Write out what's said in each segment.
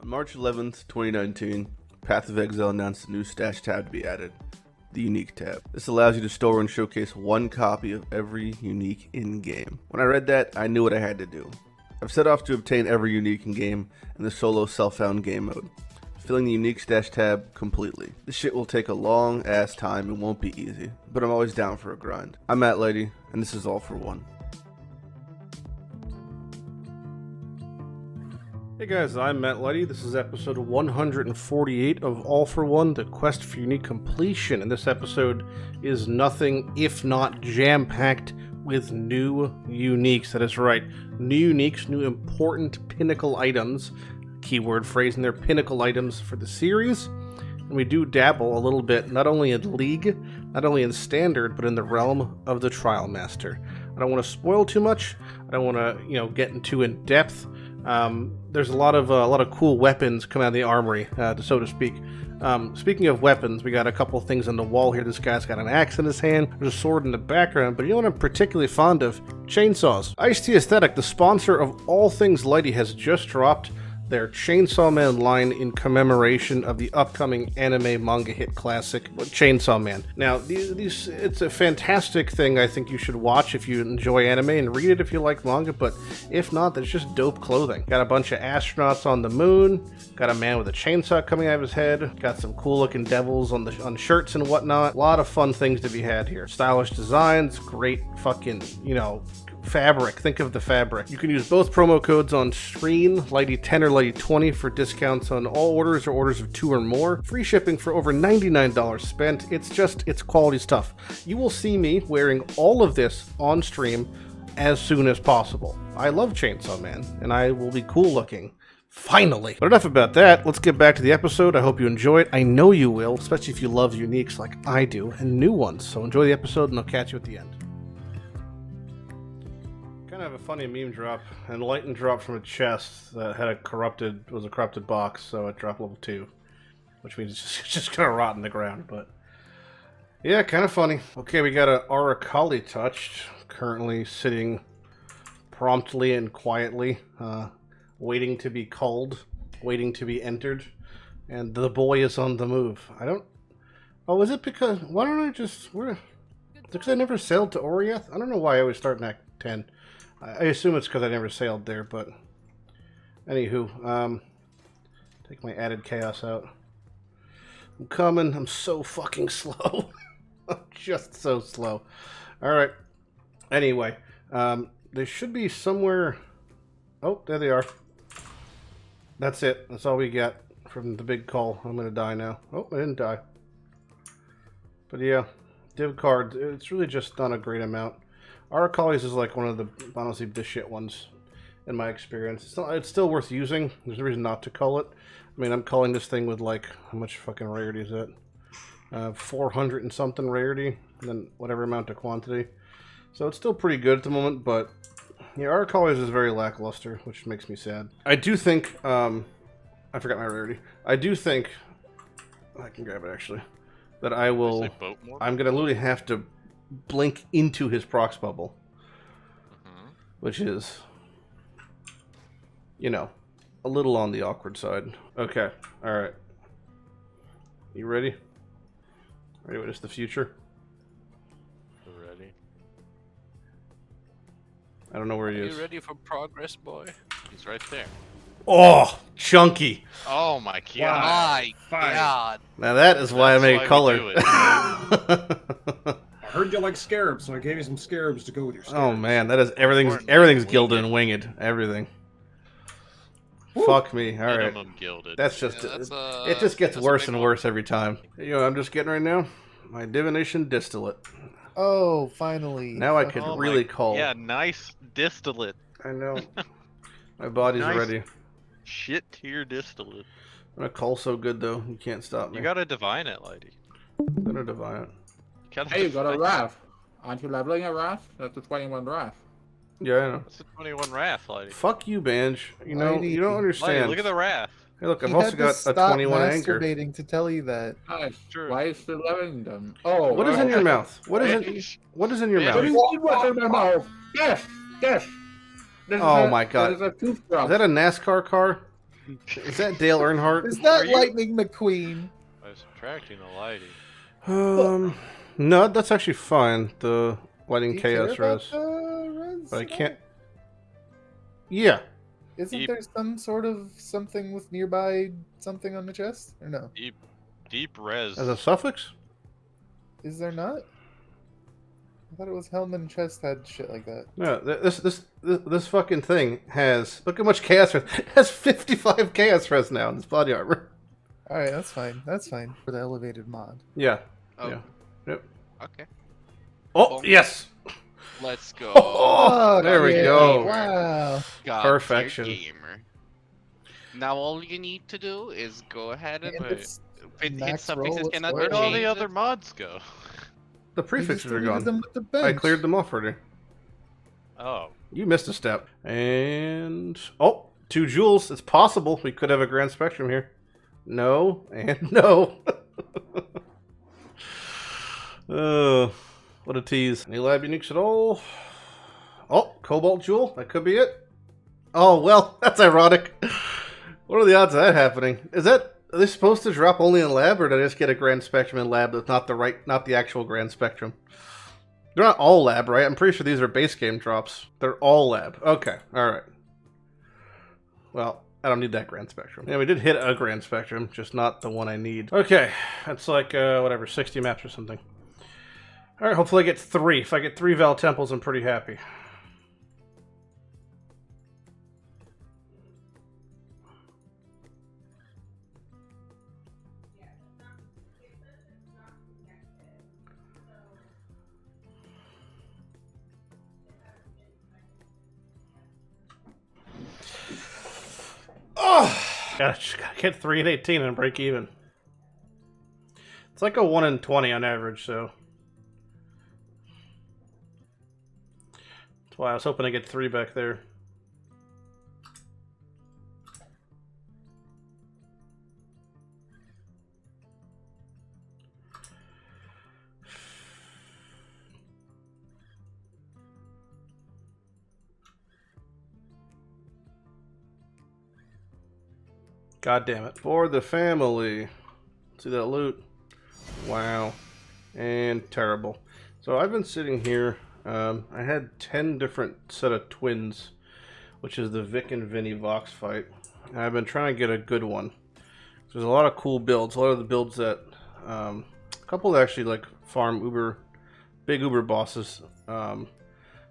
On March 11th, 2019, Path of Exile announced a new stash tab to be added, the Unique tab. This allows you to store and showcase one copy of every Unique in-game. When I read that, I knew what I had to do. I've set off to obtain every Unique in-game in the solo self-found game mode, filling the Unique stash tab completely. This shit will take a long ass time and won't be easy, but I'm always down for a grind. I'm Mathew Lighty, and this is All for One. Hey guys, I'm Mathew Lighty. This is episode 148 of All for One, the quest for unique completion. And this episode is nothing if not jam-packed with new uniques. That is right, new uniques, new important pinnacle items, keyword phrase, and they're pinnacle items for the series. And we do dabble a little bit, not only in League, not only in Standard, but in the realm of the Trial Master. I don't want to spoil too much. I don't want to, get into in depth. There's a lot of cool weapons coming out of the armory, so to speak. Speaking of weapons, we got a couple things on the wall here. This guy's got an axe in his hand. There's a sword in the background, but you know what I'm particularly fond of? Chainsaws. Ice-T Aesthetic, the sponsor of all things Lighty, has just dropped their Chainsaw Man line in commemoration of the upcoming anime manga hit classic, Chainsaw Man. Now, it's a fantastic thing I think you should watch if you enjoy anime, and read it if you like manga, but if not, that's just dope clothing. Got a bunch of astronauts on the moon, got a man with a chainsaw coming out of his head, got some cool looking devils on shirts and whatnot. A lot of fun things to be had here. Stylish designs, great fucking, fabric. Think of the fabric. You can use both promo codes on screen, Lighty10 or Lighty20 for discounts on all orders or orders of 2 or more. Free shipping for over $99 spent. It's quality stuff. You will see me wearing all of this on stream as soon as possible. I love Chainsaw Man, and I will be cool looking. Finally. But enough about that. Let's get back to the episode. I hope you enjoy it. I know you will, especially if you love uniques like I do, and new ones. So enjoy the episode, and I'll catch you at the end. Kind of a funny meme drop, and Lighten dropped from a chest that had a corrupted box, so it dropped level 2, which means it's just gonna rot in the ground. But yeah, kind of funny. Okay, we got a Arakali touched, currently sitting promptly and quietly, waiting to be called, waiting to be entered, and the boy is on the move. Is it because? Why don't I just? Because I never sailed to Oriath. I don't know why I always start in Act 10. I assume it's because I never sailed there, but anywho, take my added chaos out. I'm coming. I'm so fucking slow. I'm just so slow. Alright. Anyway, they should be somewhere. Oh, there they are. That's it. That's all we get from the big call. I'm gonna die now. Oh, I didn't die. But yeah, div card. It's really just not a great amount. Arakali's is like one of the honestly the shit ones in my experience. It's still worth using. There's no reason not to cull it. I mean, I'm culling this thing with like, how much fucking rarity is it? 400 and something rarity, and then whatever amount of quantity. So it's still pretty good at the moment, but yeah, Arakali's is very lackluster, which makes me sad. I do think, I forgot my rarity. I do think, I can grab it actually, that I'm gonna literally have to blink into his prox bubble, which is, a little on the awkward side. Okay, alright. You ready? Ready to witness the future? Ready. I don't know where he is. Are you ready for progress, boy? He's right there. Oh, chunky! Oh my god. My god. Now that is why I made color. I heard you like scarabs, so I gave you some scarabs to go with your scarabs. Oh man, that is everything's gilded and winged. Everything. Woo. Fuck me. All right. Gilded. That's just it just gets worse and worse every time. I'm just getting right now. My divination distillate. Oh, finally. Now I could really call. Yeah, nice distillate. I know. My body's ready. Shit tier distillate. I'm gonna call so good though. You can't stop me. You gotta divine it, Lighty. I'm gonna divine it. Hey, you got a Wrath. Aren't you leveling a Wrath? That's a 21 Wrath. Yeah, I know. That's a 21 Wrath, Lighty. Fuck you, Banj. You don't understand. Lighty, look at the Wrath. Hey, look, I've also got a 21 anger. Masturbating to tell you that. Nice. True. Why is the leveling them? Oh, what is in your mouth? What is in your mouth? What's in my mouth? Yes. Oh my god. That is a toothbrush. Is that a NASCAR car? Is that Dale Earnhardt? Is that Are you- Lightning McQueen? By subtracting the lighting. No, that's actually fine. The Do Lighting you care Chaos about res. the res But I at all? can't. Yeah. Isn't Deep- there some sort of something with nearby something on the chest? Or no? Deep res. As a suffix? Is there not? I thought it was helmet and chest had shit like that. No, this fucking thing has. Look how much chaos res. It has 55 chaos res now in this body armor. Alright, that's fine. That's fine. For the elevated mod. Yeah. Oh, Yeah. Yep. okay. Oh, yes! Let's go. Oh, there we yeah, go. Wow. God, Perfection. tier gamer. Now all you need to do is go ahead and And it's hit max suffixes roll, cannot be Where'd all the changed. other mods go? The you prefixes just are deleted gone. them with the I bench. cleared them off already. Oh. You missed a step. And. Oh, 2 jewels. It's possible we could have a Grand Spectrum here. No, and no. What a tease. Any lab uniques at all? Oh, Cobalt Jewel. That could be it. Oh, well, that's ironic. What are the odds of that happening? Are they supposed to drop only in lab, or did I just get a Grand Spectrum in lab that's not the actual Grand Spectrum? They're not all lab, right? I'm pretty sure these are base game drops. They're all lab. Okay, alright. Well, I don't need that Grand Spectrum. Yeah, we did hit a Grand Spectrum, just not the one I need. Okay, that's like, whatever, 60 maps or something. Alright, hopefully I get 3. If I get 3 Val Temples, I'm pretty happy. Oh! Gotta get 3 and 18 and break even. It's like a 1 in 20 on average, so. That's why I was hoping to get 3 back there. God damn it. For the family. See that loot? Wow. And terrible. So I've been sitting here. I had 10 different set of twins, which is the Vic and Vinny Vox fight. And I've been trying to get a good one. There's a lot of cool builds. A lot of the builds that... a couple that actually like farm Uber... Big Uber bosses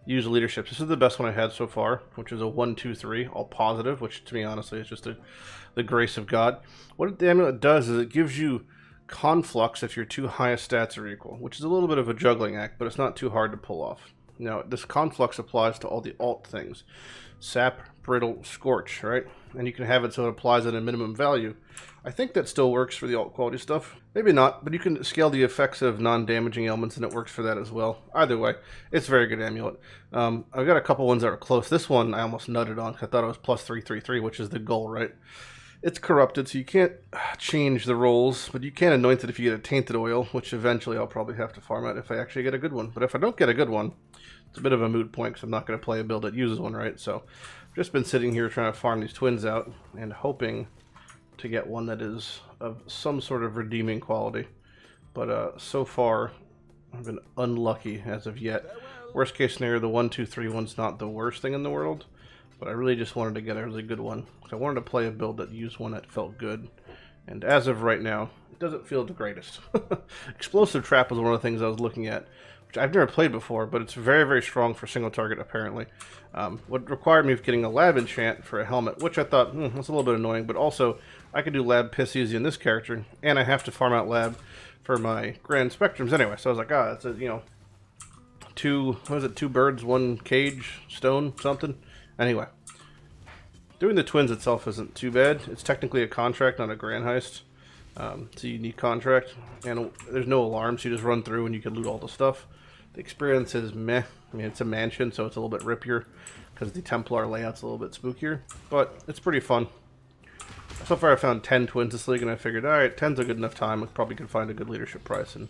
use leaderships. This is the best one I had so far, which is a 1-2-3, all positive, which to me honestly is just the grace of God. What the amulet does is it gives you conflux if your 2 highest stats are equal, which is a little bit of a juggling act, but it's not too hard to pull off. Now, this conflux applies to all the alt things. Sap, Brittle, Scorch, right? And you can have it so it applies at a minimum value. I think that still works for the alt quality stuff. Maybe not, but you can scale the effects of non-damaging elements and it works for that as well. Either way, it's a very good amulet. I've got a couple ones that are close. This one I almost nutted on because I thought it was plus 333, which is the goal, right? It's corrupted, so you can't change the rolls, but you can anoint it if you get a tainted oil, which eventually I'll probably have to farm out if I actually get a good one. But if I don't get a good one, it's a bit of a moot point because I'm not going to play a build that uses one, right? So I've just been sitting here trying to farm these twins out and hoping to get one that is of some sort of redeeming quality. But so far, I've been unlucky as of yet. Worst case scenario, the 1-2-3 one's not the worst thing in the world. But I really just wanted to get a really good one. So I wanted to play a build that used one that felt good. And as of right now, it doesn't feel the greatest. Explosive Trap was one of the things I was looking at, which I've never played before, but it's very, very strong for single target, apparently. What required me of getting a lab enchant for a helmet, which I thought, that's a little bit annoying, but also I could do lab piss easy in this character, and I have to farm out lab for my Grand Spectrums anyway. So I was like, that's a, 2 birds, 1 cage, stone, something. Anyway, doing the twins itself isn't too bad. It's technically a contract, not a grand heist. It's a unique contract, and there's no alarms. You just run through and you can loot all the stuff. The experience is meh. I mean, it's a mansion, so it's a little bit rippier because the Templar layout's a little bit spookier, but it's pretty fun. So far I found 10 twins this league, and I figured, alright, 10's a good enough time. I probably could find a good leadership price and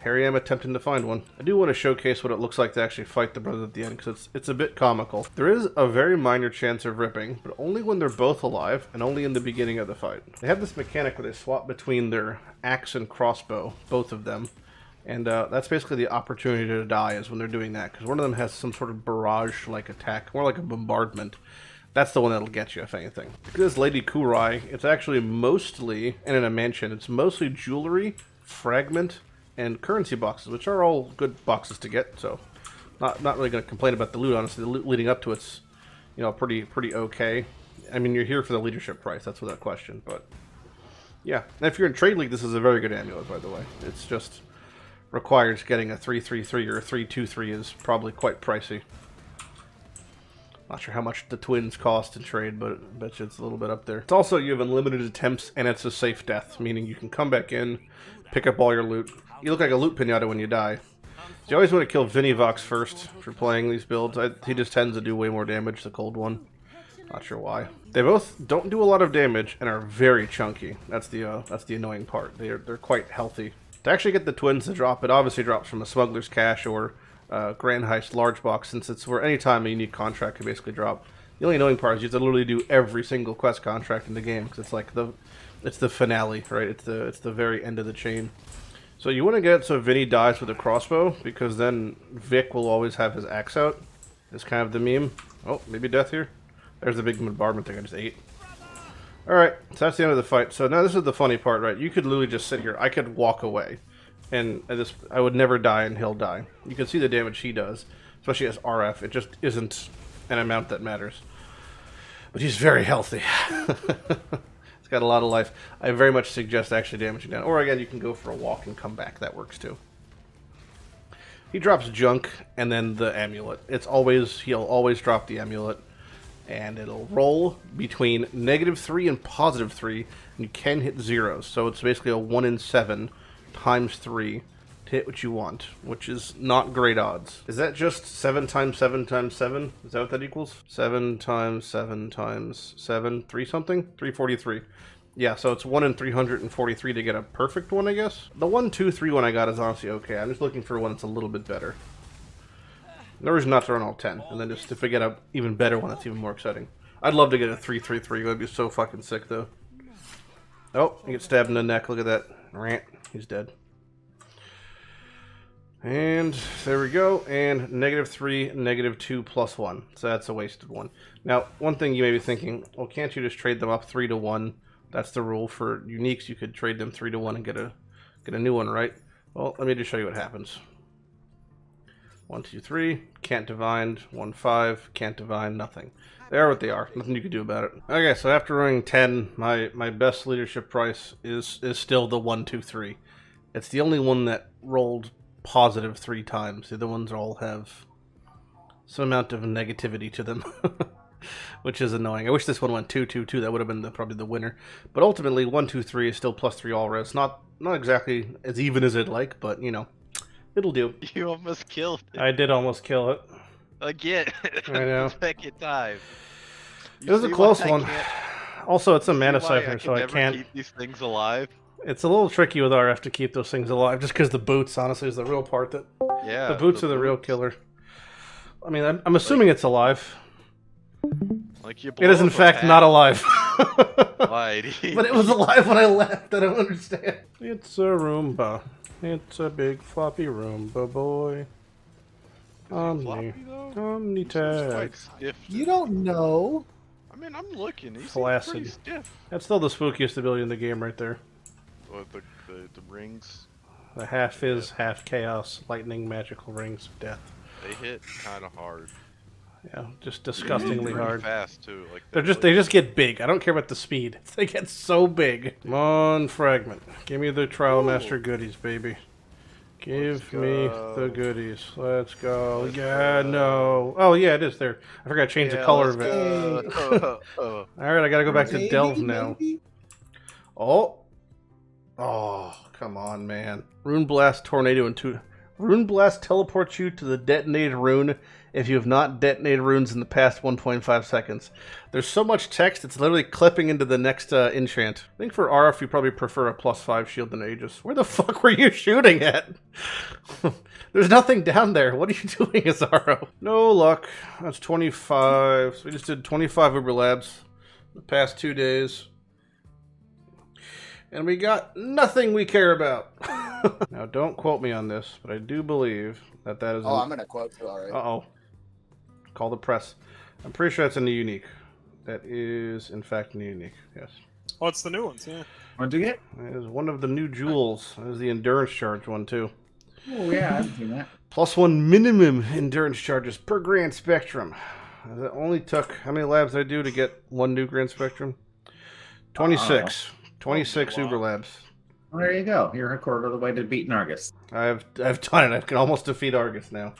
Here I am attempting to find one. I do want to showcase what it looks like to actually fight the brothers at the end, because it's a bit comical. There is a very minor chance of ripping, but only when they're both alive, and only in the beginning of the fight. They have this mechanic where they swap between their axe and crossbow, both of them. And that's basically the opportunity to die is when they're doing that, because one of them has some sort of barrage-like attack, more like a bombardment. That's the one that'll get you, if anything. This Lady Kurai, it's actually mostly, and in a mansion, it's mostly jewelry, fragment, and currency boxes, which are all good boxes to get, so not really going to complain about the loot, honestly. The loot leading up to it's, you know, pretty okay. I mean, you're here for the leadership price, that's without question, but yeah. And if you're in Trade League, this is a very good amulet, by the way. It's just requires getting a 3-3-3 or a 3-2-3 is probably quite pricey. Not sure how much the twins cost in trade, but I bet you it's a little bit up there. It's also, you have unlimited attempts, and it's a safe death, meaning you can come back in, pick up all your loot. You look like a loot pinata when you die. So you always want to kill Vinivox first for playing these builds. He just tends to do way more damage, the cold one. Not sure why. They both don't do a lot of damage and are very chunky. That's the annoying part. They're quite healthy. To actually get the twins to drop, it obviously drops from a Smuggler's Cache or Grand Heist large box, since it's where any time a unique contract can basically drop. The only annoying part is you have to literally do every single quest contract in the game, because it's like it's the finale, right? It's the very end of the chain. So you want to get so Vinny dies with a crossbow, because then Vic will always have his axe out. It's kind of the meme. Oh, maybe death here. There's the big bombardment thing I just ate. Alright, so that's the end of the fight. So now this is the funny part, right? You could literally just sit here. I could walk away. And I would never die and he'll die. You can see the damage he does, especially as RF. It just isn't an amount that matters. But he's very healthy. He's got a lot of life. I very much suggest actually damaging down. Or again, you can go for a walk and come back. That works too. He drops junk and then the amulet. He'll always drop the amulet. And it'll roll between -3 and +3. And you can hit zeros. So it's basically a 1 in 7 times 3 to hit what you want, which is not great odds. Is that just 7 times 7 times 7? Is that what that equals? 7 times 7 times 7, 3 something? 343. Yeah, so it's 1 in 343 to get a perfect one, I guess. The 1, 2, 3 one I got is honestly okay. I'm just looking for one that's a little bit better. No reason not to run all 10, and then just if we get a even better one, that's even more exciting. I'd love to get a 3-3-3. That'd be so fucking sick, though. Oh, he gets stabbed in the neck. Look at that. Rant. He's dead. And there we go. And -3, -2, +1. So that's a wasted one. Now, one thing you may be thinking, well, can't you just trade them up 3 to 1? That's the rule for uniques. You could trade them 3 to 1 and get a new one, right? Well, let me just show you what happens. 1, 2, 3, can't divine. 1, 5, can't divine. Nothing. They are what they are. Nothing you can do about it. Okay, so after running 10, my best leadership price is still the 1, 2, 3. It's the only one that rolled positive 3 times. The other ones all have some amount of negativity to them, which is annoying. I wish this one went 2, 2, 2. That would have been probably the winner. But ultimately, 1, 2, 3 is still +3 all res. Not exactly as even as I'd like, but you know. It'll do. You almost killed it. I did almost kill it. Again. I know. Second time. It was a close one. Also, it's a mana cipher, so I can't keep these things alive. It's a little tricky with RF to keep those things alive, just because the boots, honestly, is the real part. The boots are the real killer. I mean, I'm assuming it's alive. Like you it is, in fact, not alive. Lighty. But it was alive when I left. I don't understand. It's a Roomba. It's a big floppy Roomba boy. Omni-tag. You don't know. I mean, I'm looking. He's Flaccid. pretty stiff. That's still the spookiest ability in the game right there. What, the rings? The half fizz, half chaos, lightning, magical rings of death. They hit kind of hard. Yeah, just disgustingly hard. Fast too. Like they just get big. I don't care about the speed. They get so big. Come on, fragment. Give me the Trial Master goodies, baby. Give me the goodies. Let's go. No. Oh yeah, it is there. I forgot to change the color of it. All right, I gotta go back to Delve now. Oh, come on, man. Rune Blast Tornado and 2. Rune Blast teleports you to the detonated rune if you have not detonated runes in the past 1.5 seconds. There's so much text, it's literally clipping into the next enchant. I think for RF, you probably prefer a +5 shield than Aegis. Where the fuck were you shooting at? There's nothing down there. What are you doing, Azaro? No luck. That's 25. So we just did 25 Uber Labs the past 2 days. And we got nothing we care about. Now, don't quote me on this, but I do believe that is... Oh, I'm going to quote you, alright. Uh-oh. Call the press. I'm pretty sure that's a new unique. That is, in fact, new unique. Yes. Oh, it's the new ones, yeah. What'd you get? It is one of the new jewels. That is the endurance charge one, too. Oh, yeah, I haven't seen that. +1 minimum endurance charges per grand spectrum. That only took... How many labs did I do to get one new grand spectrum? 26. 26 wow. Uber Labs. Well, there you go. You're a quarter of the way to beating Argus. I've done it. I can almost defeat Argus now.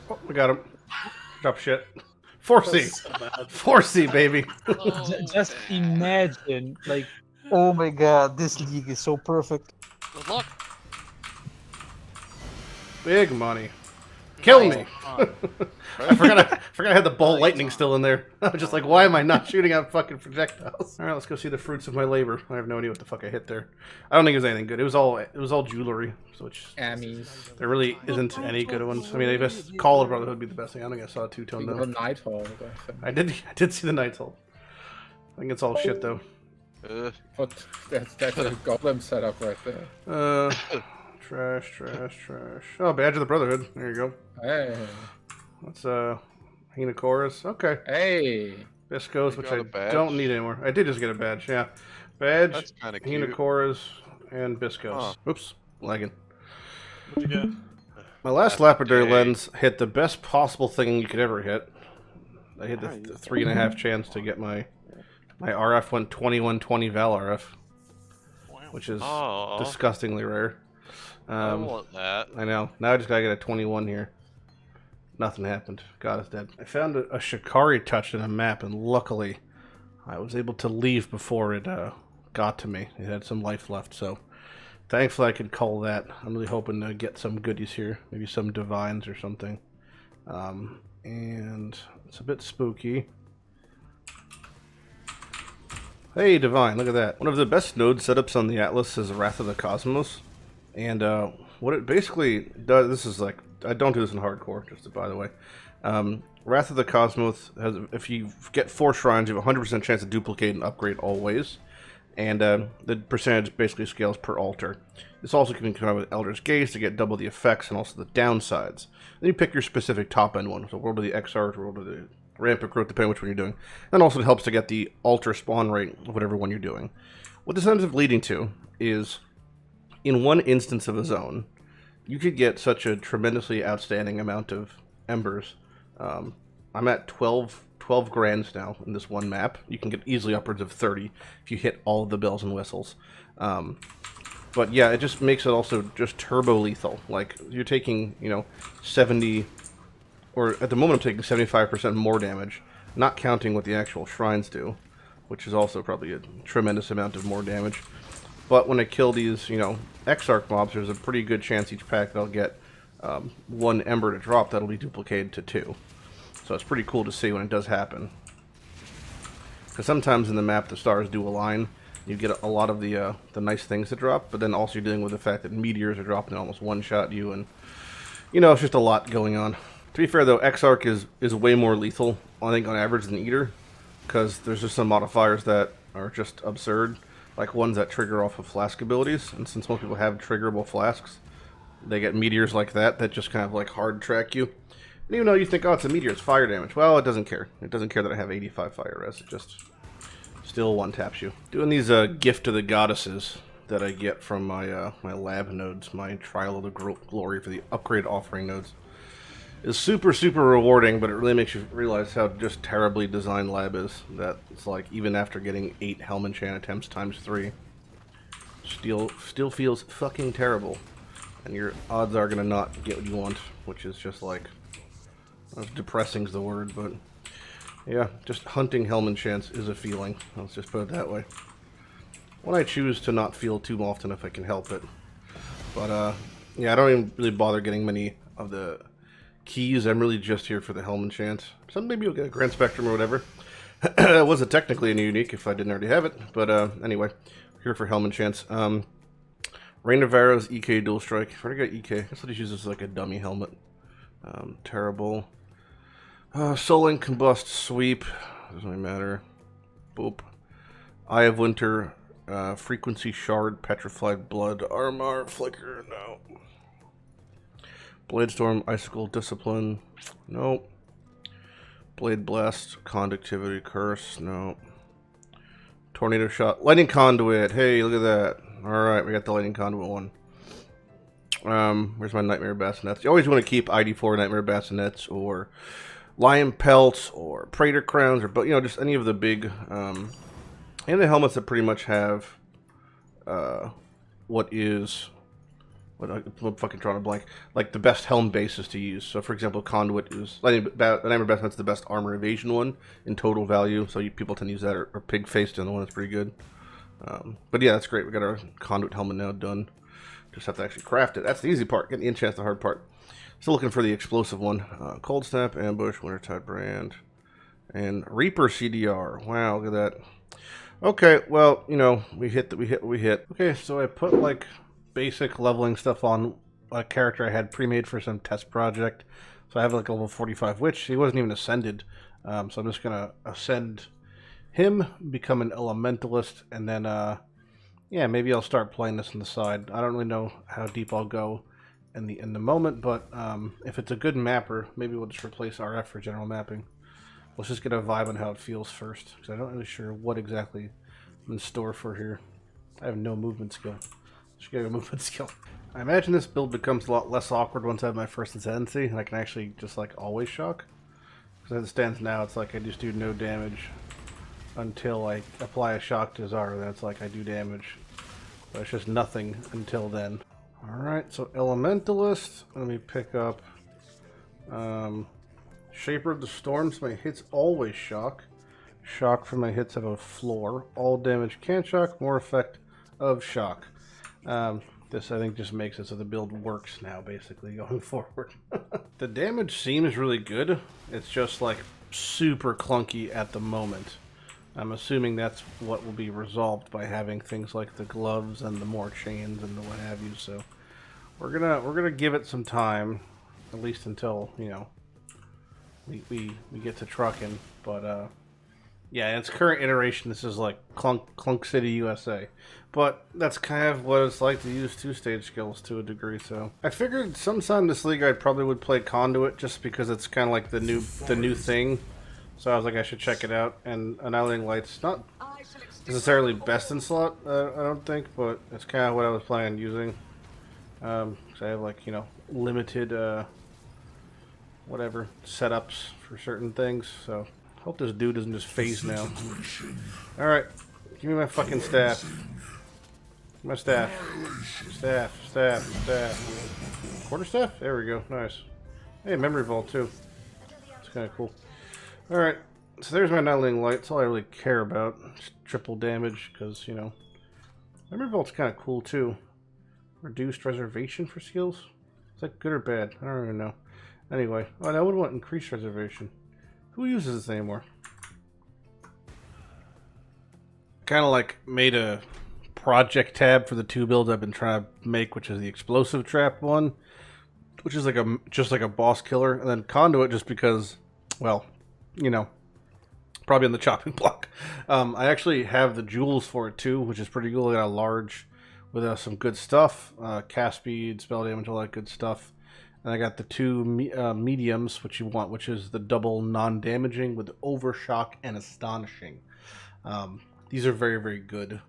Oh, we got him. Drop shit. 4C. 4C, baby. Oh, Just man. imagine, like, oh my god, this league is so perfect. Good luck. Big money. Kill me. Oh, I forgot I had the ball lightning still in there. I was just like, why am I not shooting out fucking projectiles? All right, let's go see the fruits of my labor. I have no idea what the fuck I hit there. I don't think it was anything good. It was all jewelry, so which there really isn't any good ones. I mean, I guess Call of Brotherhood would be the best thing. I don't think I saw a two-tone The though. Nightfall. I did see the Night's Hold. I think it's all shit though. But that's a golem setup right there. Trash. Oh, Badge of the Brotherhood. There you go. Hey. That's Hinocorus. Okay. Hey. Biscos, You which got I a badge? don't need anymore. I did just get a badge, yeah. Badge, That's kind of cute. Hinocorus, and Biscos. Huh. Oops, lagging. What'd you get? My last lapidary lens hit the best possible thing you could ever hit. I hit the 3.5 chance to get my RF went 2120 Val RF, which is disgustingly rare. I want that. I know. Now I just gotta get a 21 here. Nothing happened. God is dead. I found a Shikari touch in a map, and luckily I was able to leave before it got to me. It had some life left, so thankfully I could call that. I'm really hoping to get some goodies here. Maybe some divines or something. And it's a bit spooky. Hey, divine, look at that. One of the best node setups on the Atlas is Wrath of the Cosmos. And what it basically does, this is like, I don't do this in hardcore, just by the way. Wrath of the Cosmos has, if you get 4 shrines, you have a 100% chance to duplicate and upgrade always. And the percentage basically scales per altar. This also can be combined with Eldritch Gaze to get double the effects and also the downsides. Then you pick your specific top end one, so World of the Exarch, World of the Rampant Growth, depending on which one you're doing. And also it helps to get the altar spawn rate of whatever one you're doing. What this ends up leading to is, in one instance of a zone, you could get such a tremendously outstanding amount of embers. I'm at 12 grands now in this one map. You can get easily upwards of 30 if you hit all of the bells and whistles. But yeah, it just makes it also just turbo lethal. Like, you're taking, 70, or at the moment I'm taking 75% more damage, not counting what the actual shrines do, which is also probably a tremendous amount of more damage. But when I kill these, Exarch mobs, there's a pretty good chance each pack that I'll get 1 ember to drop that'll be duplicated to 2. So it's pretty cool to see when it does happen. Because sometimes in the map the stars do align. You get a lot of the nice things to drop, but then also you're dealing with the fact that meteors are dropping and almost one-shot you, and it's just a lot going on. To be fair though, Exarch is way more lethal, I think, on average than Eater, because there's just some modifiers that are just absurd. Like ones that trigger off of flask abilities, and since most people have triggerable flasks, they get meteors like that just kind of like hard track you. And even though you think, oh, it's a meteor, it's fire damage. Well, it doesn't care. It doesn't care that I have 85 fire res. It just still one-taps you. Doing these gift to the goddesses that I get from my my lab nodes, my trial of the glory for the upgrade offering nodes, is super, super rewarding, but it really makes you realize how just terribly designed lab is. That it's like, even after getting 8 Helm enchant attempts times 3, still feels fucking terrible. And your odds are gonna not get what you want, which is just like, depressing's the word, but yeah, just hunting Helm enchants is a feeling. Let's just put it that way. One I choose to not feel too often if I can help it. But yeah, I don't even really bother getting many of the keys. I'm really just here for the helm enchant. So maybe you'll get a Grand Spectrum or whatever. That wasn't technically a new unique if I didn't already have it. But anyway, here for helm enchants. Rain of Arrows, EK Dual Strike. I already got EK. I guess I'll just use this as like a dummy helmet. Terrible. Soul Combust, Sweep. Doesn't really matter. Boop. Eye of Winter, Frequency Shard, Petrified Blood, Armor, Flicker, no. Blade Storm, Icicle, Discipline, no. Blade Blast, Conductivity, Curse, no. Tornado Shot, Lightning Conduit, hey, look at that. Alright, we got the Lightning Conduit one. Where's my Nightmare Bassinets? You always want to keep ID4 Nightmare Bassinets, or Lion Pelts, or Praetor Crowns, or, you know, just any of the big, and the helmets that pretty much have, I'm fucking drawing a blank, like the best helm bases to use. So, for example, Conduit is, Nightmare Bassinet's the best armor evasion one in total value, so people tend to use that, or Pig-Faced, and the one that's pretty good. But yeah, that's great. We got our Conduit helmet now done. Just have to actually craft it. That's the easy part. Getting the enchant's the hard part. Still looking for the explosive one. Cold Snap, Ambush, Wintertide Brand, and Reaper CDR. Wow, look at that. Okay, well, you know, we hit. Okay, so I put like basic leveling stuff on a character I had pre-made for some test project. So I have like a level 45 witch. He wasn't even ascended. So I'm just gonna ascend him, become an elementalist, and then yeah, maybe I'll start playing this on the side. I don't really know how deep I'll go in the moment, but if it's a good mapper, maybe we'll just replace RF for general mapping. Let's just get a vibe on how it feels first, because I'm not really sure what exactly I'm in store for here. I have no movement skill. Just get a movement skill. I imagine this build becomes a lot less awkward once I have my first ascendancy, and I can actually just like always shock. Because as it stands now, it's like I just do no damage until I apply a shock to Zara. Then it's like I do damage, but it's just nothing until then. Alright, so Elementalist. Let me pick up Shaper of the Storm, so my hits always shock. Shock for my hits have a floor. All damage can shock, more effect of shock. This I think just makes it so the build works now, basically, going forward. The damage seems really good. It's just like super clunky at the moment. I'm assuming that's what will be resolved by having things like the gloves and the more chains and the what have you. So we're gonna give it some time, at least until, you know, we get to trucking. But yeah, in its current iteration, this is like Clunk City, USA. But that's kind of what it's like to use two-stage skills to a degree. So I figured sometime this league I probably would play Conduit, just because it's kind of like the new thing. So I was like, I should check it out. And Annihilating Light's not necessarily best in slot, I don't think, but it's kind of what I was planning on using. So I have like, you know, limited whatever setups for certain things. So hope this dude doesn't just phase now. All right, give me my fucking staff. My staff. Staff. Quarterstaff? There we go. Nice. Hey, memory vault too. It's kind of cool. Alright, so there's my Annihilating Light. That's all I really care about. Just triple damage, because, you know, memory vault's kind of cool too. Reduced reservation for skills? Is that good or bad? I don't even know. Anyway, oh, I would want increased reservation. Who uses this anymore? Kind of like made a project tab for the two builds I've been trying to make, which is the explosive trap one, which is like just like a boss killer, and then Conduit just because, well, you know, probably on the chopping block. I actually have the jewels for it too, which is pretty cool. I got a large with some good stuff, cast speed, spell damage, all that good stuff. And I got the two mediums, which you want, which is the double non-damaging with overshock and astonishing. These are very, very good,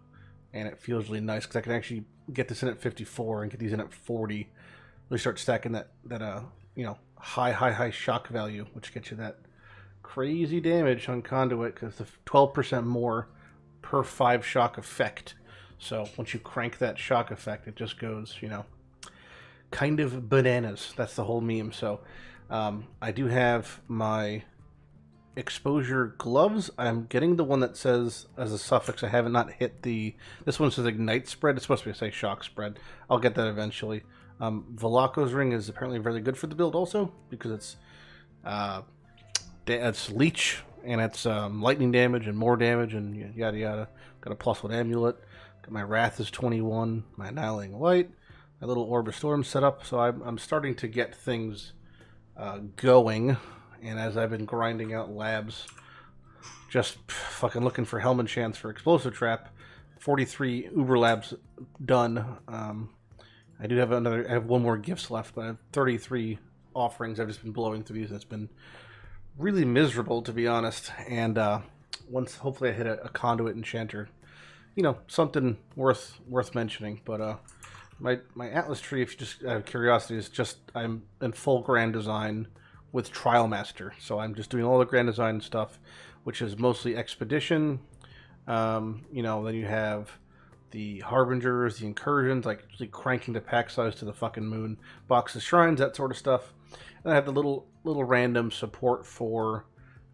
and it feels really nice because I can actually get this in at 54 and get these in at 40. Really start stacking that you know, high shock value, which gets you that crazy damage on Conduit, because the 12% more per 5 shock effect. So once you crank that shock effect, it just goes, you know, kind of bananas. That's the whole meme. So I do have my exposure gloves. I'm getting the one that says as a suffix. I haven't not hit the, this one says ignite spread. It's supposed to be say shock spread. I'll get that eventually. Velocco's ring is apparently really good for the build also, because it's leech, and it's lightning damage and more damage, and yada yada. Got a +1 amulet. Got my Wrath is 21, my Annihilating Light, my little Orb of Storm set up, so I'm starting to get things going, and as I've been grinding out labs, just fucking looking for Helm enchants for Explosive Trap, 43 Uber labs done. I have one more gifts left, but I have 33 offerings. I've just been blowing through these, and it's been really miserable, to be honest. And once, hopefully, I hit a conduit enchanter, something worth mentioning. But my Atlas tree, if you just out of curiosity, is just I'm in full grand design with Trial Master, so I'm just doing all the grand design stuff, which is mostly expedition. Then you have the Harbingers, the Incursions, like really cranking the pack size to the fucking moon, boxes, shrines, that sort of stuff. And I have the little random support for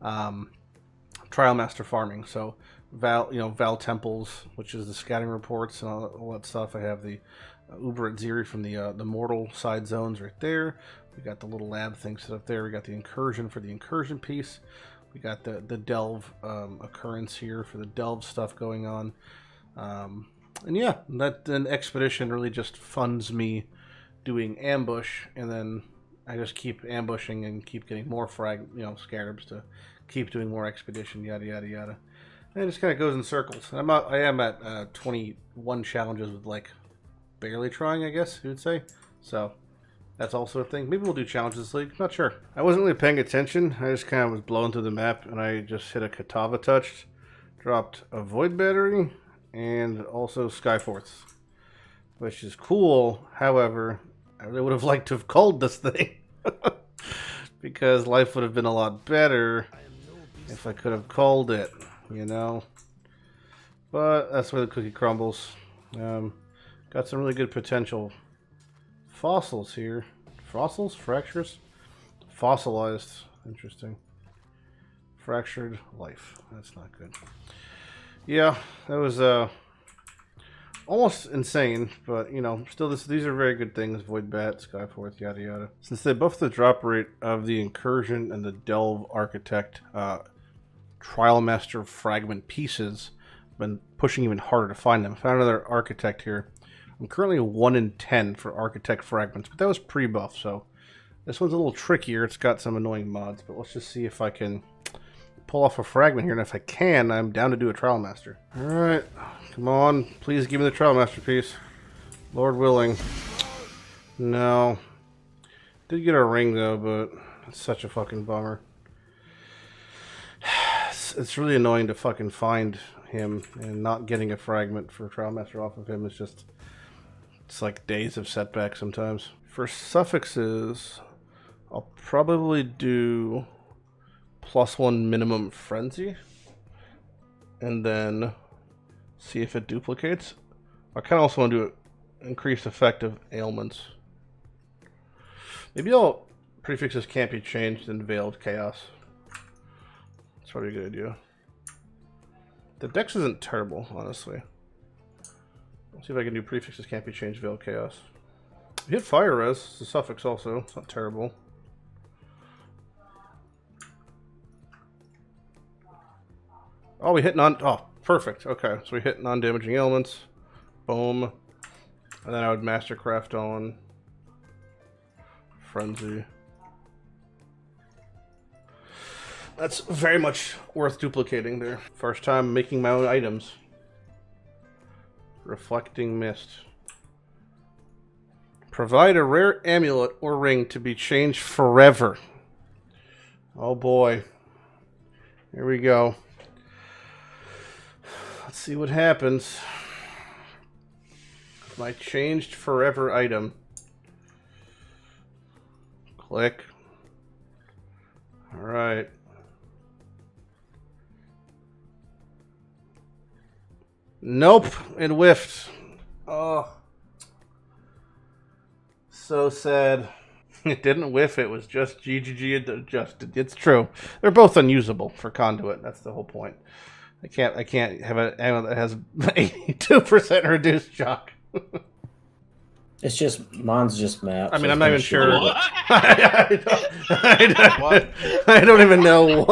Trial Master farming. So Val Temples, which is the scouting reports and all that stuff. I have the Uber at Ziri from the mortal side zones right there. We got the little lab thing set up there. We got the Incursion for the Incursion piece. We got the Delve occurrence here for the Delve stuff going on. And yeah, that then expedition really just funds me doing ambush, and then I just keep ambushing and keep getting more scarabs to keep doing more expedition, yada yada yada. And it just kind of goes in circles. And I am at 21 challenges with like barely trying, I guess you would say. So that's also a thing. Maybe we'll do challenges this league. Not sure. I wasn't really paying attention. I just kind of was blowing through the map, and I just hit a Katava touched, dropped a Void Battery, and also Skyforce, which is cool. However, I really would have liked to have culled this thing because life would have been a lot better if I could have culled it, But that's where the cookie crumbles. Got some really good potential fossils here. Fossils? Fractures? Fossilized. Interesting. Fractured life. That's not good. Yeah, that was almost insane, but still these are very good things. Void Bat, Skyforth, yada yada. Since they buffed the drop rate of the Incursion and the Delve Architect Trial Master fragment pieces, I've been pushing even harder to find them. Found another Architect here. I'm currently 1 in 10 for Architect fragments, but that was pre-buff, so this one's a little trickier. It's got some annoying mods, but let's just see if I can pull off a fragment here, and if I can, I'm down to do a Trial Master. Alright, come on, please give me the Trial Master piece. Lord willing. No. Did get a ring though, but it's such a fucking bummer. It's really annoying to fucking find him, and not getting a fragment for Trial Master off of him is just, it's like days of setback sometimes. For suffixes, I'll probably do +1 minimum frenzy, and then see if it duplicates. I kind of also want to do increased effect of ailments. Maybe all prefixes can't be changed in Veiled Chaos. That's probably a good idea. The dex isn't terrible, honestly. Let's see if I can do prefixes can't be changed Veiled Chaos. We hit Fire Res, it's a suffix also, it's not terrible. Oh, we hit oh, perfect. Okay, so we hit non-damaging ailments. Boom. And then I would Mastercraft on Frenzy. That's very much worth duplicating there. First time making my own items. Reflecting Mist. Provide a rare amulet or ring to be changed forever. Oh boy. Here we go. Let's see what happens. My changed forever item. Click. Alright. Nope, it whiffed. Oh. So sad. It didn't whiff, it was just GGG adjusted. It's true. They're both unusable for conduit. That's the whole point. I can't have an ammo that has 82% reduced shock. It's just mine's just map. I mean, so I'm not even it's sure. kinda I don't even know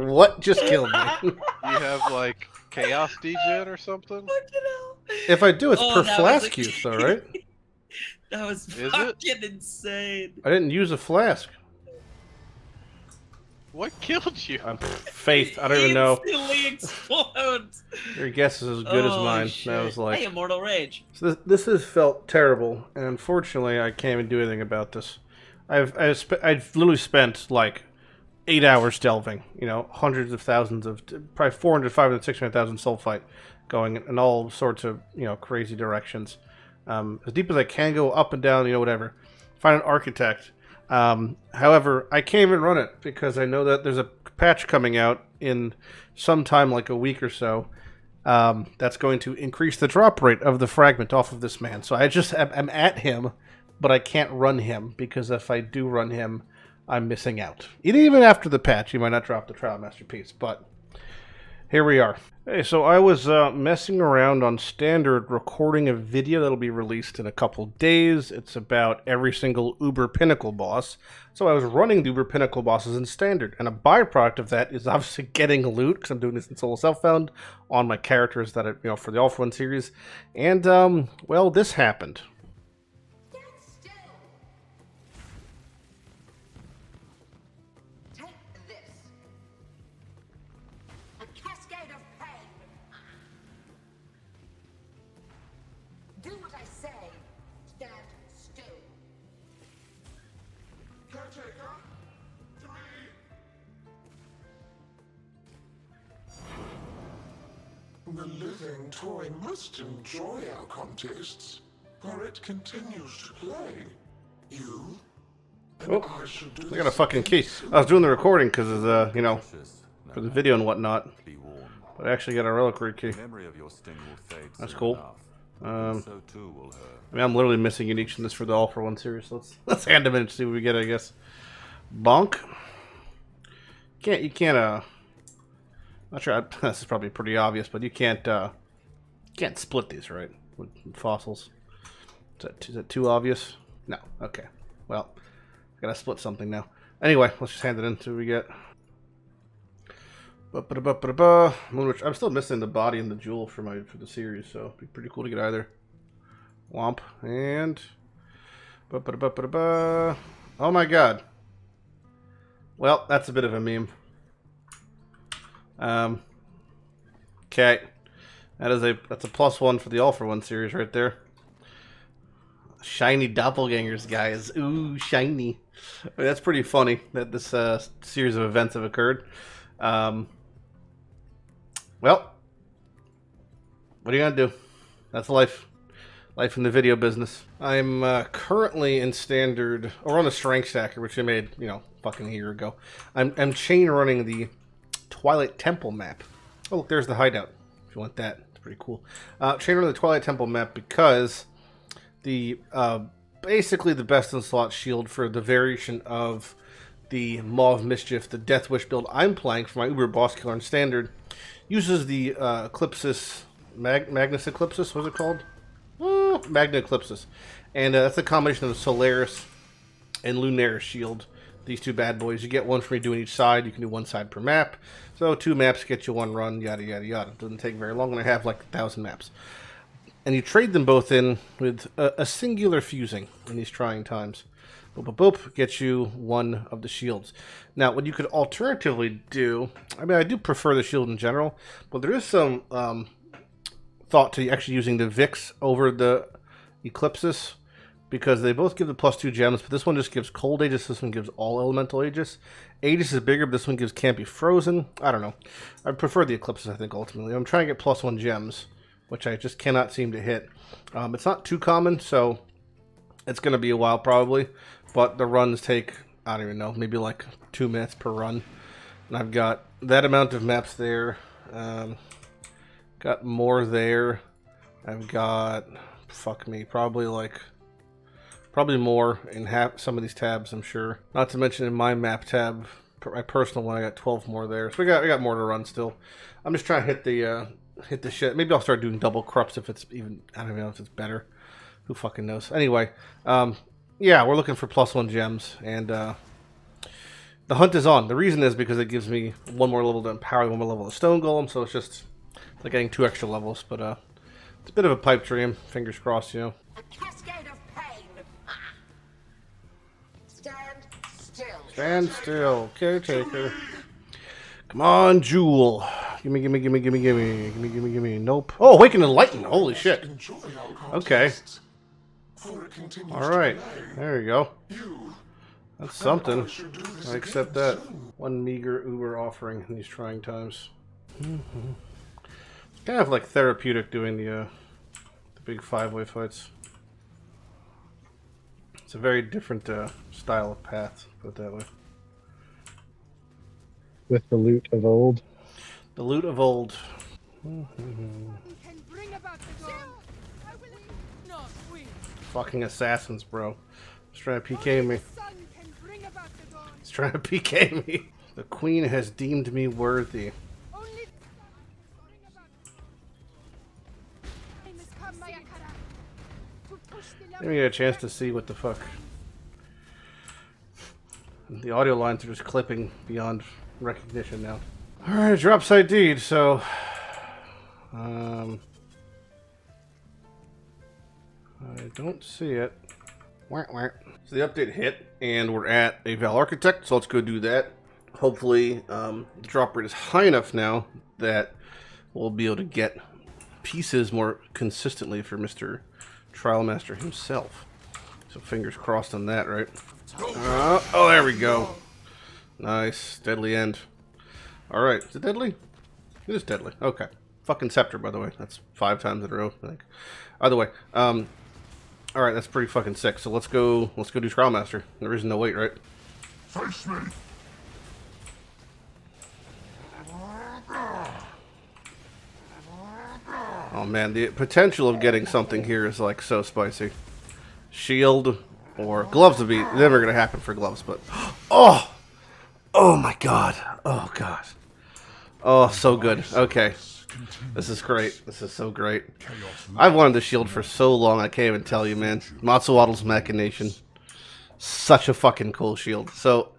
what just killed me. You have like chaos degen or something? If I do, it's per that flask was use, though, right? That was Is it? fucking insane. I didn't use a flask. What killed you? Faith, I don't even know. Instantly explodes. Your guess is as good as Oh, mine. shit. That was like. Hey, Immortal Rage. So this has felt terrible, and unfortunately, I can't even do anything about this. I've literally spent like 8 hours delving. You know, hundreds of thousands of, probably 400, 500, 600,000 sulfite, going in all sorts of crazy directions, as deep as I can go, up and down. Whatever. Find an architect. However, I can't even run it because I know that there's a patch coming out in sometime like a week or so. That's going to increase the drop rate of the fragment off of this man. So I'm at him, but I can't run him because if I do run him, I'm missing out. Even after the patch, you might not drop the Trial Masterpiece, but here we are. Hey, so I was messing around on Standard recording a video that'll be released in a couple days. It's about every single Uber Pinnacle boss. So I was running the Uber Pinnacle bosses in Standard, and a byproduct of that is obviously getting loot, because I'm doing this in Solo Self-Found on my characters that are, for the All For One series. And, well, this happened. The living toy must enjoy our contests, for it continues to play. You and I should do I got a fucking key. I was doing the recording because of the, for the video and whatnot. But I actually got a reliquary key. That's cool. I mean, I'm literally missing uniques in this for the All For One series. So let's hand them in and see what we get, I guess. Bonk. You can't, not sure. This is probably pretty obvious, but you can't split these, right? With fossils. Is that too obvious? No. Okay. Well, I gotta split something now. Anyway, let's just hand it in. See what we get. Moonwitch. I'm still missing the body and the jewel for the series, so it'd be pretty cool to get either. Womp and. Oh my god. Well, that's a bit of a meme. Okay, that's a +1 for the All For One series right there. Shiny doppelgangers, guys. Ooh, shiny. I mean, that's pretty funny that this series of events have occurred. Well, what are you gonna do? That's life. Life in the video business. I'm currently in Standard, or on the Strength Stacker, which I made, fucking a year ago. I'm chain running the Twilight Temple map. Oh, look, there's the hideout. If you want that, it's pretty cool. Chain running the Twilight Temple map because the basically the best in slot shield for the variation of the Maw of Mischief, the Death Wish build I'm playing for my Uber Boss Killer in Standard, uses the Eclipsis, Magnus Eclipsis, what's it called? Magna Eclipsis. And that's a combination of the Solaris and Lunaris shield. These two bad boys. You get one for me doing each side. You can do one side per map. So 2 maps get you 1 run, yada, yada, yada. It doesn't take very long, and I have like 1,000 maps. And you trade them both in with a singular fusing in these trying times. Boop, boop, boop, gets you 1 of the shields. Now, what you could alternatively do, I mean, I do prefer the shield in general, but there is some thought to actually using the Vix over the Eclipsis, because they both give the +2 gems, but this one just gives Cold Aegis, this one gives all Elemental Aegis. Aegis is bigger, but this one gives Can't Be Frozen. I don't know. I prefer the Eclipsis, I think, ultimately. I'm trying to get +1 gems, which I just cannot seem to hit. It's not too common, so it's going to be a while probably, but the runs take, I don't even know, maybe like 2 minutes per run. And I've got that amount of maps there. Got more there. I've got, fuck me, probably more in some of these tabs, I'm sure. Not to mention in my map tab, my personal one, I got 12 more there. So we got more to run still. I'm just trying to hit the shit. Maybe I'll start doing double corrupts if it's even, I don't even know if it's better. Who fucking knows? Anyway, yeah, we're looking for +1 gems, and the hunt is on. The reason is because it gives me 1 more level to empower, 1 more level of Stone Golem, so it's just like getting 2 extra levels. But it's a bit of a pipe dream. Fingers crossed, you know. A cascade of pain. Stand still. Stand still, caretaker. Come on, Jewel. Gimme, gimme, gimme, gimme, gimme, gimme, gimme, gimme. Nope. Oh, Awaken and Enlighten. Holy shit. Okay. Alright. There you go. That's something. I accept that. 1 meager Uber offering in these trying times. It's kind of like therapeutic doing the big 5-way fights. It's a very different style of path, put it that way. With the loot of old. The loot of old. Fucking assassins, bro. He's trying to PK me. He's trying to PK me. The queen has deemed me worthy. Let me get a chance to see what the fuck. The audio lines are just clipping beyond recognition now. Alright, drop site deed, so I don't see it. So the update hit, and we're at a Val Architect, so let's go do that. Hopefully, the drop rate is high enough now that we'll be able to get pieces more consistently for Mr. Trial Master himself. So fingers crossed on that, right? Oh, there we go. Nice. Deadly end. Alright, is it deadly? It is deadly. Okay. Fucking Scepter, by the way. That's 5 times in a row, I think. Either way, alright, that's pretty fucking sick. So let's go do Trial Master. There is no wait, right? Face me. Oh man, the potential of getting something here is like so spicy. Shield or gloves would be never gonna happen for gloves, but oh my god, oh god, oh so good. Okay, this is great. This is so great. I've wanted the shield for so long. I can't even tell you, man. Matsuwaddle's Machination, such a fucking cool shield. So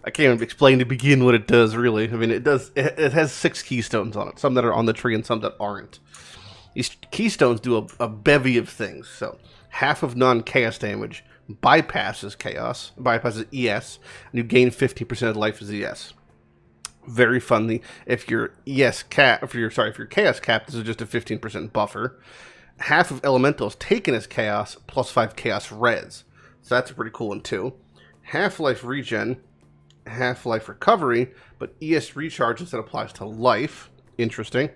I can't even explain to begin what it does. Really, I mean, it does. It has 6 keystones on it. Some that are on the tree and some that aren't. These keystones do a bevy of things. So half of non-chaos damage bypasses chaos, bypasses ES, and you gain 50% of life as ES. Very funny. If you're chaos capped, this is just a 15% buffer. Half of elemental is taken as chaos, plus 5 chaos res. So that's a pretty cool one too. Half-life regen, half-life recovery, but ES recharges that applies to life. Interesting.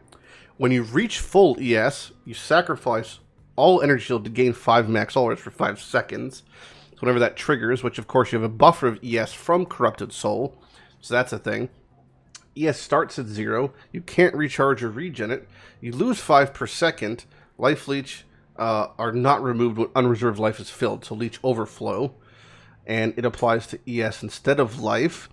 When you reach full ES, you sacrifice all energy shield to gain 5 max hours for 5 seconds. So whenever that triggers, which of course you have a buffer of ES from Corrupted Soul, so that's a thing. ES starts at 0. You can't recharge or regen it. You lose 5 per second. Life leech are not removed when unreserved life is filled, so leech overflow. And it applies to ES instead of life.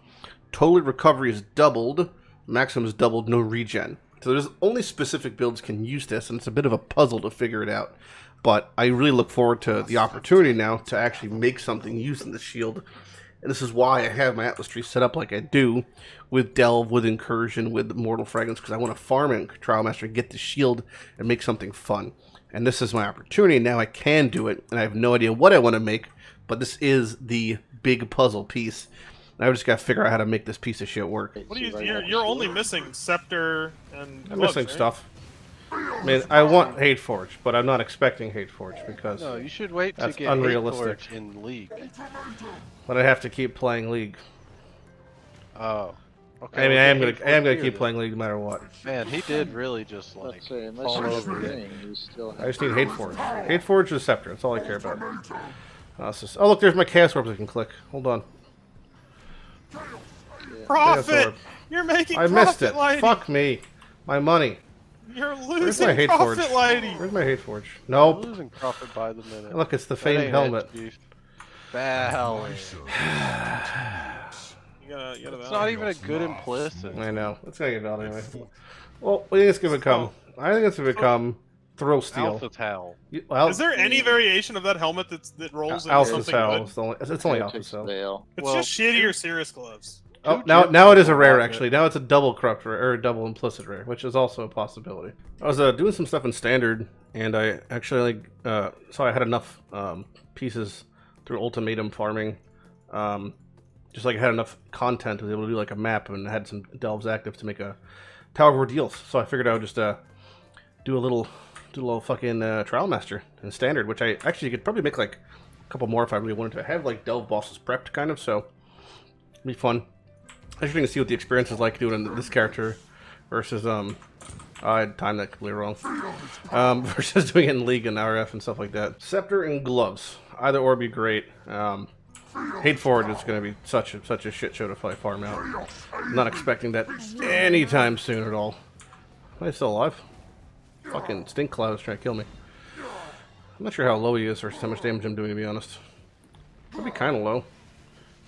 Total recovery is doubled. Maximum is doubled, no regen. So there's only specific builds can use this, and it's a bit of a puzzle to figure it out. But I really look forward to the opportunity now to actually make something using the shield. And this is why I have my Atlas tree set up like I do, with Delve, with Incursion, with Mortal Fragments, because I want to farm in Trial Master, get the shield, and make something fun. And this is my opportunity. Now I can do it, and I have no idea what I want to make, but this is the big puzzle piece. I just gotta figure out how to make this piece of shit work. What are you're only missing Scepter and I'm gloves, missing right? stuff. I mean, I want Hateforge, but I'm not expecting Hateforge because No, you should wait to that's get unrealistic. Hateforge in League. But I have to keep playing League. Oh. Okay. I mean, well, I am get gonna Hateforge keep here, playing League no matter what. then. Man, he did really just like fall over it. I just need Hateforge. Hateforge or Scepter. That's all I care about. Oh look, there's my Chaos Orbs I can click. Hold on. Profit! Orb. You're making I profit, missed it. Lighty. Fuck me. My money. You're Where's my losing Hateforge? profit, Lighty. Where's my Hateforge? You're Nope. losing profit by the minute. Look, it's the That famed ain't helmet. it, Chief. Val. You gotta It's not even a good implicit. I know. It's gonna get out anyway. Well, what do you think it's gonna become? I think it's gonna become thrill steal. Alpha's hell. Well, Is there any variation of that helmet that rolls into Alpha's something hell. good? It's only Alpha's hell. It's Well, just shittier Cirrus gloves. Oh, Two now it is a gyms rare will actually. Now it's a double corrupt rare or a double implicit rare, which is also a possibility. I was doing some stuff in standard, and I actually saw I had enough pieces through ultimatum farming. Just like I had enough content to be able to do like a map, and I had some delves active to make a Tower of Ordeals. So I figured I would just do a little fucking Trial Master in standard, which I actually could probably make like a couple more if I really wanted to. I have like delve bosses prepped kind of, so it'd be fun. Interesting to see what the experience is like doing this character versus I had timed that completely wrong. Versus doing it in League and RF and stuff like that. Scepter and gloves, either or would be great. Hate Forward is going to be such a shit show to farm out. I'm not expecting that anytime soon at all. Am I still alive? Fucking Stink Cloud is trying to kill me. I'm not sure how low he is or how much damage I'm doing, to be honest. Could be kind of low.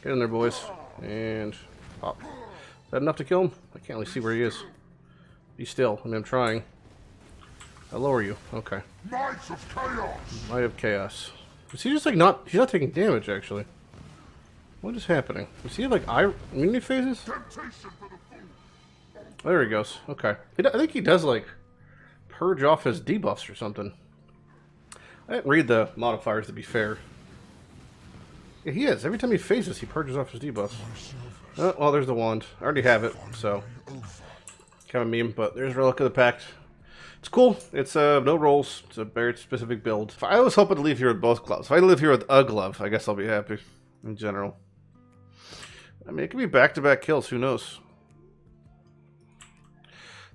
Get in there, boys. And pop. Is that enough to kill him? I can't really see where he is. Be still. I mean, I'm trying. I'll lower you. Okay. Knights of Chaos! Might of Chaos. Is he just like not... He's not taking damage, actually. What is happening? Does he have like immunity phases? There he goes. Okay. I think he does like purge off his debuffs or something. I didn't read the modifiers to be fair. Yeah, he is. Every time he phases, he purges off his debuffs. Oh, well, there's the wand. I already have it, so kind of a meme. But there's Relic of the Pact. It's cool. It's no rolls. It's a very specific build. I was hoping to leave here with both gloves. If I live here with a glove, I guess I'll be happy in general. I mean, it could be back-to-back kills. Who knows?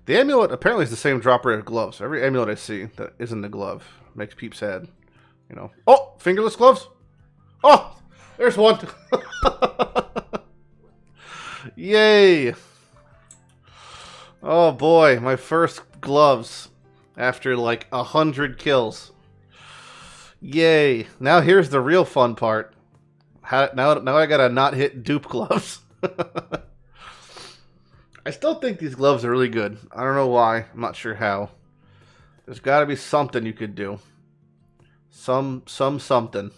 The amulet apparently is the same drop rate of gloves. Every amulet I see that isn't the glove makes peep sad. You know. Oh, fingerless gloves. Oh, there's one. Yay! Oh boy, my first gloves after like 100 kills. Yay! Now here's the real fun part. Now I gotta not hit dupe gloves. I still think these gloves are really good. I don't know why. I'm not sure how. There's got to be something you could do. Something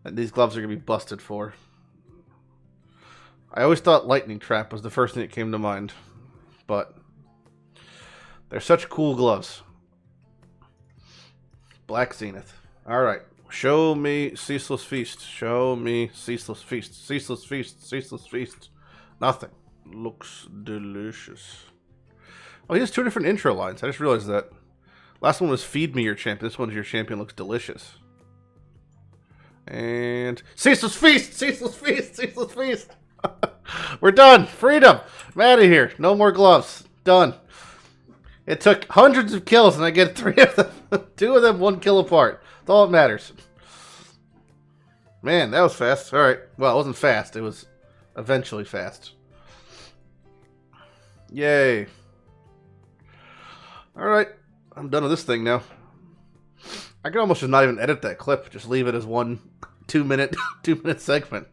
that these gloves are gonna be busted for. I always thought Lightning Trap was the first thing that came to mind, but they're such cool gloves. Black Zenith. All right. Show me Ceaseless Feast. Show me Ceaseless Feast. Ceaseless Feast. Ceaseless Feast. Nothing. Looks delicious. Oh, he has two different intro lines. I just realized that. Last one was Feed Me Your Champion. This one's Your Champion Looks Delicious. And Ceaseless Feast! Ceaseless Feast! Ceaseless Feast! We're done! Freedom! I'm out of here. No more gloves. Done. It took hundreds of kills and I get 3 of them. 2 of them 1 kill apart. That's all that matters. Man, that was fast. Alright. Well, it wasn't fast. It was eventually fast. Yay. Alright. I'm done with this thing now. I could almost just not even edit that clip. Just leave it as one 2-minute segment.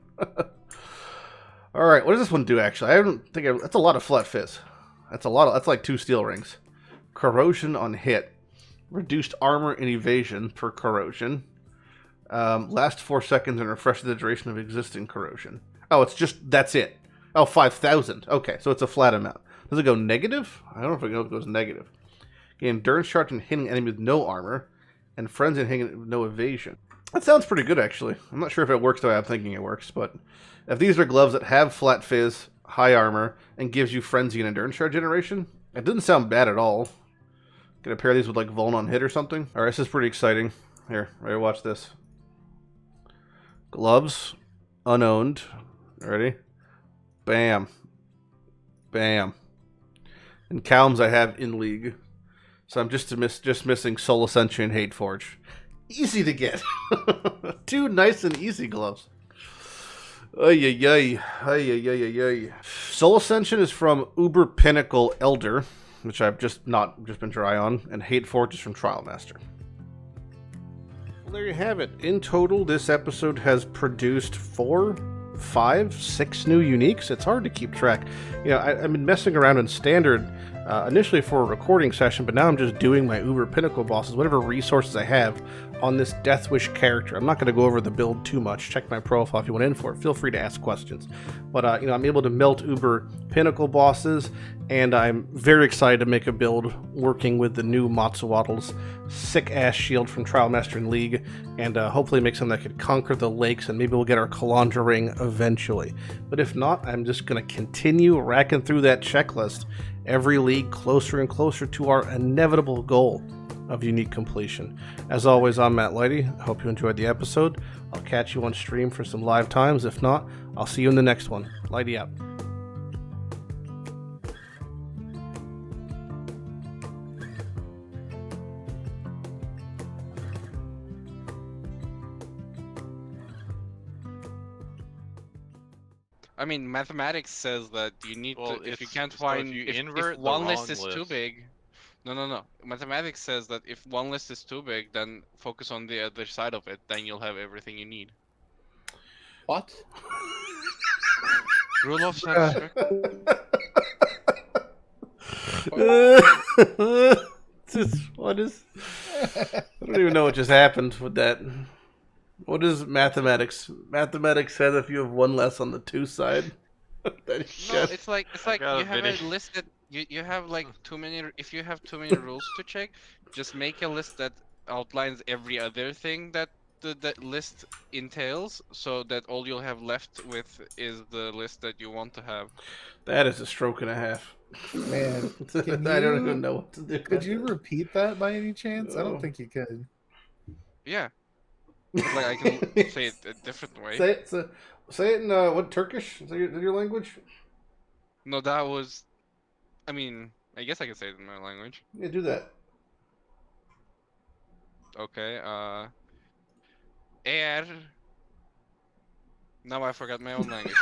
Alright, what does this one do actually? I don't think that's a lot of flat fizz. That's like 2 steel rings. Corrosion on hit. Reduced armor and evasion for corrosion. Last 4 seconds and refreshes the duration of existing corrosion. Oh, that's it. Oh, 5,000. Okay, so it's a flat amount. Does it go negative? I don't know if it goes negative. Gain endurance charge and hitting enemy with no armor. And friends and hitting with no evasion. That sounds pretty good, actually. I'm not sure if it works the way I'm thinking it works, but if these are gloves that have flat fizz, high armor, and gives you frenzy and endurance charge generation, it doesn't sound bad at all. Gonna pair these with like Vuln on hit or something. Alright, this is pretty exciting. Here, ready to watch this. Gloves, unowned. Ready? Bam. Bam. And Calms I have in League. So I'm just missing Soul Ascension and Hate Forge. Easy to get. 2 nice and easy gloves. Ay, ay, ay. Ay, ay, ay, ay. Soul Ascension is from Uber Pinnacle Elder, which I've just been dry on, and Hate Forge is from Trial Master. Well, there you have it. In total, this episode has produced 4, 5, 6 new uniques. It's hard to keep track. You know, I've been messing around in Standard initially for a recording session, but now I'm just doing my Uber Pinnacle bosses, whatever resources I have on this Death Wish character. I'm not going to go over the build too much. Check my profile if you want in for it. Feel free to ask questions. But I'm able to melt Uber Pinnacle bosses, and I'm very excited to make a build working with the new Matsuwaddle's sick-ass shield from Trial Master and League, and hopefully make something that could conquer the lakes, and maybe we'll get our Kalandra ring eventually. But if not, I'm just going to continue racking through that checklist every league closer and closer to our inevitable goal of unique completion. As always, I'm Matt Lighty. I hope you enjoyed the episode. I'll catch you on stream for some live times. If not, I'll see you in the next one. Lighty out. I mean, mathematics says that you need Well, to, if you it's- can't so find, if you if invert the one list wrong is too list- big. No. Mathematics says that if one list is too big, then focus on the other side of it. Then you'll have everything you need. What? Rule of thirds. What is? I don't even know what just happened with that. What is mathematics? Mathematics said if you have one less on the two side. No, it's like got you a have video. a list that you have like too many. If you have too many rules to check, just make a list that outlines every other thing that that list entails, so that all you'll have left with is the list that you want to have. That is a stroke and a half. Man, can I don't you- even know what to do. Could you repeat that by any chance? I Oh. don't think you could. Yeah. Like I can say it a different way. Say it in what, Turkish? Is that your language? No, that was. I mean, I guess I can say it in my language. Yeah, do that. Okay. Now I forgot my own language.